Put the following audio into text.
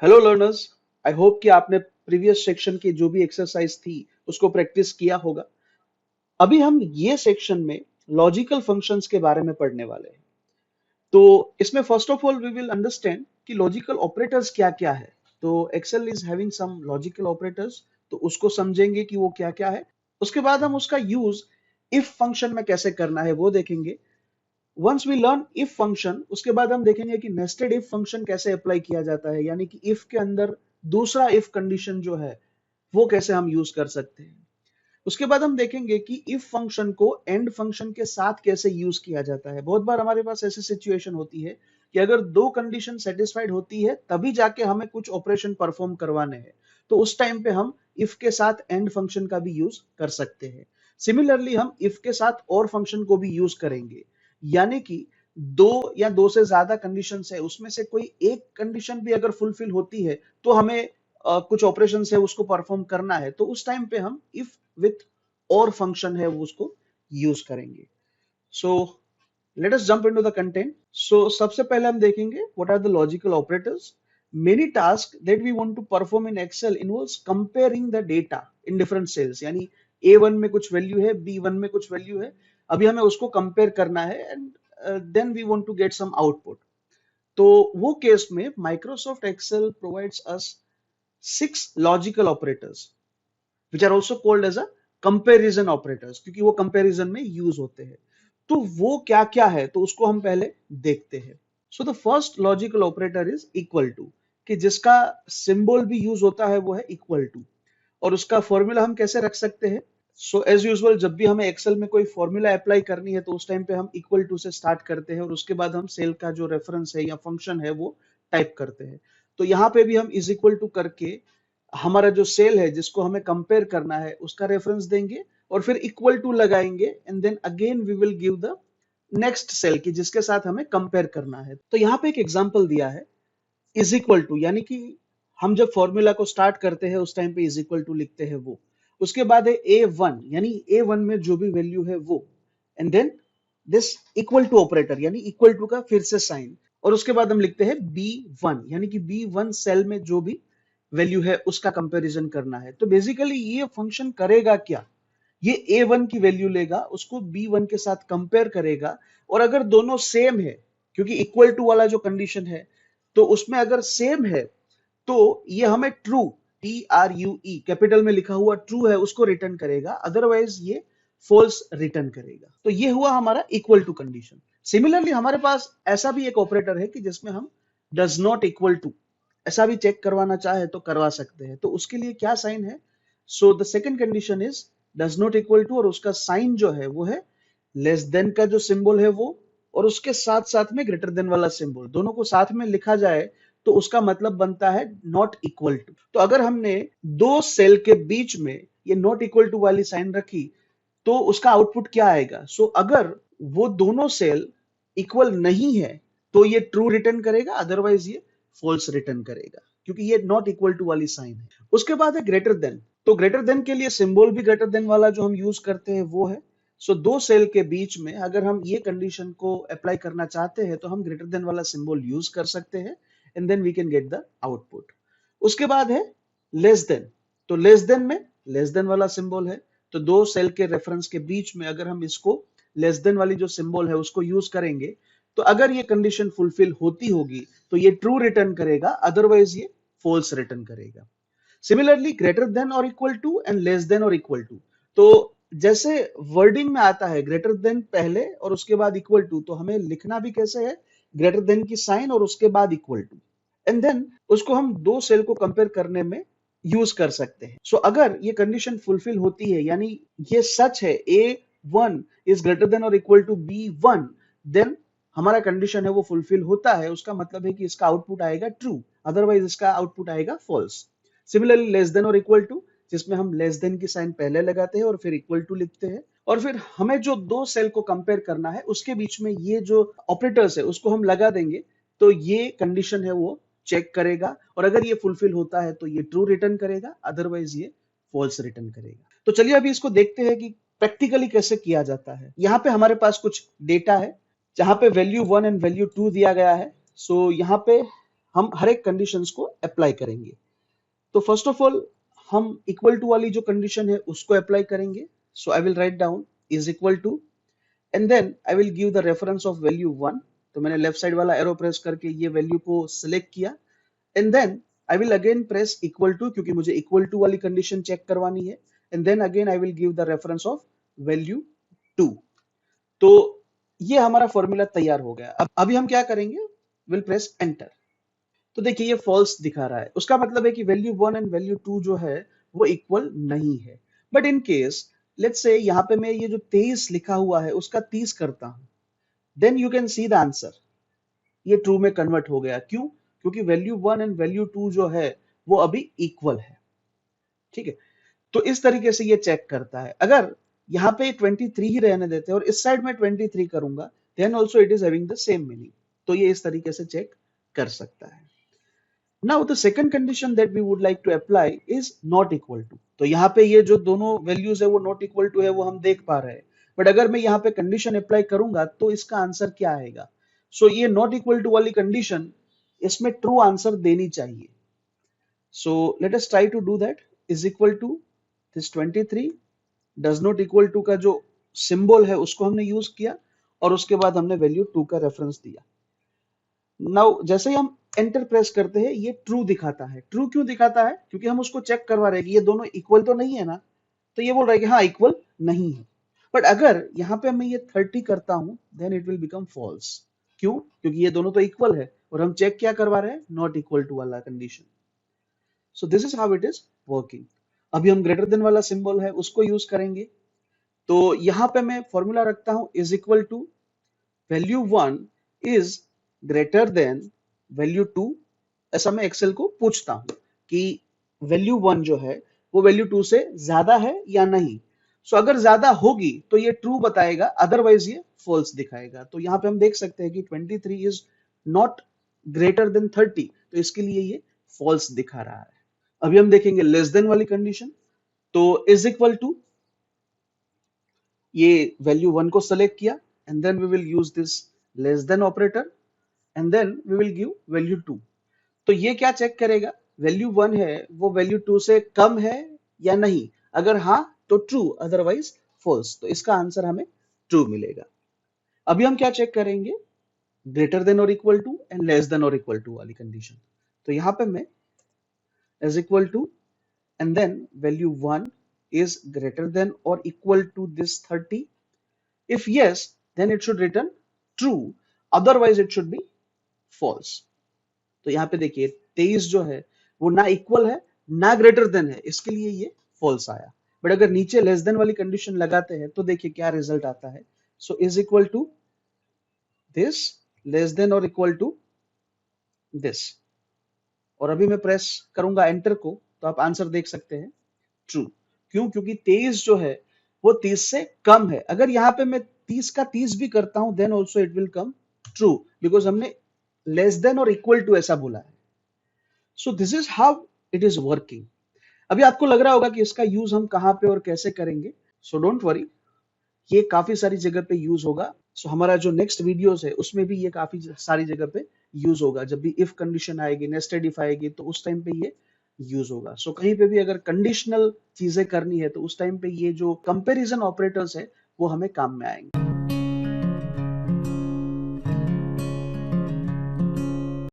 Hello learners. I hope कि आपने previous section की जो भी एक्सरसाइज थी उसको प्रैक्टिस किया होगा। अभी हम ये सेक्शन में लॉजिकल फंक्शंस के बारे में पढ़ने वाले हैं। तो इसमें first of all we will understand कि लॉजिकल ऑपरेटर्स क्या क्या है। तो Excel is having some logical operators, तो उसको समझेंगे कि वो क्या क्या है। उसके बाद हम उसका यूज इफ फंक्शन में कैसे करना है वो देखेंगे। Once we learn if function, उसके बाद हम देखेंगे कि नेस्टेड इफ फंक्शन कैसे अप्लाई किया जाता है, यानी कि इफ के अंदर दूसरा इफ कंडीशन जो है वो कैसे हम यूज कर सकते हैं। उसके बाद हम देखेंगे कि इफ फंक्शन को एंड फंक्शन के साथ कैसे यूज किया जाता है। बहुत बार हमारे पास ऐसी सिचुएशन होती है कि अगर दो कंडीशन सेटिस्फाइड होती है तभी जाके हमें कुछ ऑपरेशन परफॉर्म करवाने हैं, तो उस टाइम पे हम इफ के साथ एंड फंक्शन का भी यूज कर सकते हैं। सिमिलरली हम इफ के साथ और फंक्शन को भी यूज करेंगे, यानी कि दो या दो से ज्यादा कंडीशंस है, उसमें से कोई एक कंडीशन भी अगर फुलफिल होती है तो हमें कुछ ऑपरेशन है उसको परफॉर्म करना है, तो उस टाइम पे हम इफ विथ और फंक्शन है वो उसको यूज करेंगे। So let us jump into the content. So सबसे पहले हम देखेंगे what are the logical operators. Many task that we want to perform in Excel involves comparing the data in different cells, यानी A1 में कुछ value है, B1 में कुछ वैल्यू है, अभी हमें उसको कंपेयर करना है and then we want to get some output. तो वो केस में Microsoft Excel provides us 6 logical operators which are also called as a comparison operators, क्योंकि वो कंपैरिजन में यूज होते हैं। तो वो क्या क्या है तो उसको हम पहले देखते हैं। So the first logical operator is equal to, कि जिसका सिंबल भी यूज होता है वो है इक्वल टू। और उसका फॉर्मूला हम कैसे रख सकते हैं। सो एज यूजुअल जब भी हमें एक्सेल में कोई फॉर्मूला अप्लाई करनी है तो उस टाइम पे हम इक्वल टू से स्टार्ट करते हैं और उसके बाद हम सेल का जो रेफरेंस है या फंक्शन है वो टाइप करते हैं। तो यहाँ पे भी हम इज इक्वल टू करके हमारा जो सेल है जिसको हमें कंपेयर करना है उसका रेफरेंस देंगे और फिर इक्वल टू लगाएंगे and then again we will give the next cell की जिसके साथ हमें कंपेयर करना है। तो यहाँ पे एक एग्जांपल दिया है इज इक्वल टू, यानी कि हम जब फॉर्मूला को स्टार्ट करते हैं उस टाइम पे इज इक्वल टू लिखते हैं वो। उसके बाद है A1, यानी A1 में जो भी वैल्यू है वो, and then this equal to operator यानी इक्वल टू का फिर से साइन, और उसके बाद हम लिखते हैं B1, यानी कि B1 सेल में जो भी वैल्यू है उसका कंपैरिजन करना है। तो बेसिकली ये फंक्शन करेगा क्या, ये A1 की वैल्यू लेगा उसको B1 के साथ कंपेयर करेगा, और अगर दोनों सेम है, क्योंकि इक्वल टू वाला जो कंडीशन है तो उसमें अगर सेम है तो ये हमें ट्रू, TRUE कैपिटल में लिखा हुआ ट्रू है उसको रिटर्न करेगा, अदरवाइज ये फॉल्स रिटर्न करेगा। तो ये हुआ हमारा इक्वल टू कंडीशन। सिमिलरली हमारे पास ऐसा भी एक ऑपरेटर है कि जिसमें हम डज नॉट इक्वल टू ऐसा भी चेक करवाना चाहे तो करवा सकते हैं। तो उसके लिए क्या साइन है। So the second condition is does not equal to, और उसका साइन जो है वो है लेस देन का जो सिंबल है वो, और उसके साथ साथ में ग्रेटर देन वाला सिंबल, दोनों को साथ में लिखा जाए तो उसका मतलब बनता है नॉट इक्वल टू। तो अगर हमने दो सेल के बीच में ये नॉट इक्वल टू वाली साइन रखी तो उसका आउटपुट क्या आएगा। सो अगर वो दोनों सेल इक्वल नहीं है तो ये ट्रू रिटर्न करेगा, अदरवाइज ये फॉल्स रिटर्न करेगा, क्योंकि ये नॉट इक्वल टू वाली साइन है। उसके बाद है ग्रेटर देन। तो ग्रेटर देन के लिए सिंबल भी ग्रेटर देन वाला जो हम यूज करते हैं वो है। सो दो सेल के बीच में अगर हम ये कंडीशन को अप्लाई करना चाहते हैं तो हम ग्रेटर देन वाला सिंबल यूज कर सकते हैं and then we can get the output. उसके बाद है लेस देन। तो लेस देन में लेस देन वाला सिंबल है, तो दो सेल के रेफरेंस के बीच में अगर हम इसको लेस देन वाली जो सिंबल है उसको यूज करेंगे तो अगर ये कंडीशन फुलफिल होती होगी तो ये ट्रू रिटर्न करेगा, अदरवाइज ये फॉल्स रिटर्न करेगा। सिमिलरली ग्रेटर देन और equal to and less than और इक्वल टू, तो जैसे वर्डिंग में आता है ग्रेटर देन पहले और उसके बाद इक्वल टू, तो हमें लिखना भी कैसे है, ग्रेटर देन की साइन और उसके बाद इक्वल टू, एंड देन उसको हम दो सेल को कंपेयर करने में यूज कर सकते हैं। सो अगर ये कंडीशन फुलफिल होती है, यानी ये सच है A1 इज ग्रेटर देन और इक्वल टू B1, देन हमारा कंडीशन है वो फुलफिल होता है, उसका मतलब है कि इसका आउटपुट आएगा ट्रू, अदरवाइज इसका आउटपुट आएगा फॉल्स। सिमिलरली लेस देन और इक्वल टू, जिसमें हम लेस देन की साइन पहले लगाते हैं और फिर इक्वल टू लिखते हैं, और फिर हमें जो दो सेल को कंपेयर करना है उसके बीच में ये जो ऑपरेटर्स है उसको हम लगा देंगे, तो ये कंडीशन है वो चेक करेगा, और अगर ये फुलफिल होता है तो ये ट्रू रिटर्न करेगा, अदरवाइज ये फॉल्स रिटर्न करेगा। तो चलिए अभी इसको देखते हैं कि प्रैक्टिकली कैसे किया जाता है। यहाँ पे हमारे पास कुछ डेटा है जहां पे वैल्यू 1 एंड वैल्यू 2 दिया गया है। सो यहाँ पे हम हर एक कंडीशंस को अप्लाई करेंगे। तो फर्स्ट ऑफ ऑल हम इक्वल टू वाली जो कंडीशन है उसको अप्लाई करेंगे। So I will write down is equal to and then I will give the reference of value 1। तो मैंने लेफ्ट साइड वाला एरो प्रेस करके ये वैल्यू को सिलेक्ट किया and then I will again press equal to, क्योंकि मुझे equal to वाली कंडीशन चेक करवानी है, and then again I will give the reference of value 2। तो ये हमारा फॉर्मूला तैयार हो गया। अब अभी हम क्या करेंगे, विल प्रेस एंटर। तो देखिए ये फॉल्स दिखा रहा है, उसका मतलब है कि वैल्यू 1 एंड वैल्यू 2 जो है वो इक्वल नहीं है। But in case let's say यहाँ पे मैं ये जो 23 लिखा हुआ है उसका 30 करता हूं, then you can see the answer, ये ट्रू में कन्वर्ट हो गया। क्यों? क्योंकि वैल्यू 1 एंड वैल्यू 2 जो है वो अभी इक्वल है। ठीक है, तो इस तरीके से ये चेक करता है। अगर यहाँ पे 23 ही रहने देते हैं और इस साइड में 23 करूंगा, then also it is having the same meaning. तो ये इस तरीके से चेक कर सकता है। Now the second condition that we would like to apply is not equal to। तो यहाँ पे ये जो दोनों वैल्यूज है वो नॉट इक्वल टू है, वो हम देख पा रहे हैं। बट अगर मैं यहाँ पे कंडीशन अप्लाई करूंगा तो इसका आंसर क्या आएगा? सो ये नॉट इक्वल टू वाली कंडीशन इसमें ट्रू आंसर देनी चाहिए। So let us try to do that. Is equal to this 23 does not equal to का जो सिंबल है उसको हमने यूज किया और उसके बाद हमने वैल्यू 2 का रेफरेंस दिया। नाउ जैसे ही हम एंटर प्रेस करते हैं ये ट्रू दिखाता है। ट्रू क्यों दिखाता है? क्योंकि हम उसको चेक करवा रहे हैं कि ये दोनों इक्वल तो नहीं है ना। तो ये बोल रहा है कि हाँ इक्वल नहीं है। बट अगर यहाँ पे मैं ये 30 करता हूं then it will become false. क्यों? क्योंकि ये दोनों तो इक्वल है और हम चेक क्या करवा रहे हैं, नॉट इक्वल टू वाला condition. So this is how it is working. अभी हम ग्रेटर देन वाला सिंबल है उसको यूज करेंगे। तो यहाँ पे मैं फॉर्मूला रखता हूं is equal to value 1 is greater than value 2। ऐसा मैं एक्सेल को पूछता हूं कि वैल्यू 1 जो है वो वैल्यू 2 से ज्यादा है या नहीं। सो अगर ज्यादा होगी तो ये ट्रू बताएगा, अदरवाइज ये फॉल्स दिखाएगा। तो यहाँ पे हम देख सकते हैं कि 23 इज नॉट ग्रेटर देन 30, तो इसके लिए ये फॉल्स दिखा रहा है। अभी हम देखेंगे लेस देन वाली कंडीशन। तो इज इक्वल टू ये वैल्यू 1 को सेलेक्ट किया and then we will use this less than operator and then we will give value 2। तो ये क्या चेक करेगा, वैल्यू 1 है वो वैल्यू 2 से कम है या नहीं। अगर हाँ तो ट्रू, अदरवाइज फॉल्स। तो इसका आंसर हमें ट्रू मिलेगा। अभी हम क्या चेक करेंगे, ग्रेटर देन और equal to and less than और इक्वल टू वाली कंडीशन। तो यहां पे मैं is equal to and then value 1 is greater than or equal to this 30. If yes, then it should return true, otherwise it should be false। तो यहाँ पे देखिए 23 जो है वो ना इक्वल है ना ग्रेटर देन है, इसके लिए ये फॉल्स आया। बट अगर नीचे लेस देन वाली कंडीशन लगाते हैं तो देखिए क्या रिजल्ट आता है। So is equal to this less than और इक्वल टू दिस, और अभी मैं प्रेस करूंगा एंटर को तो आप आंसर देख सकते हैं ट्रू। क्यों? क्योंकि 23 जो है वो 30 से कम है। अगर यहाँ पे मैं 30 का 30 भी करता हूं then also it will come true, because हमने लेस देन और इक्वल टू ऐसा बोला है। So this is how it is working. अभी आपको लग रहा होगा कि इसका यूज हम कहाँ पे और कैसे करेंगे। सो डोंट वरी, ये काफी सारी जगह पे यूज होगा। सो हमारा जो नेक्स्ट वीडियोस है उसमें भी ये काफी सारी जगह पे यूज होगा। जब भी इफ कंडीशन आएगी, नेस्टेड इफ आएगी, तो उस टाइम पे ये यूज होगा। सो कहीं पे भी अगर कंडीशनल चीजें करनी है तो उस टाइम पे ये जो कंपैरिजन ऑपरेटर्स है वो हमें काम में आएंगे।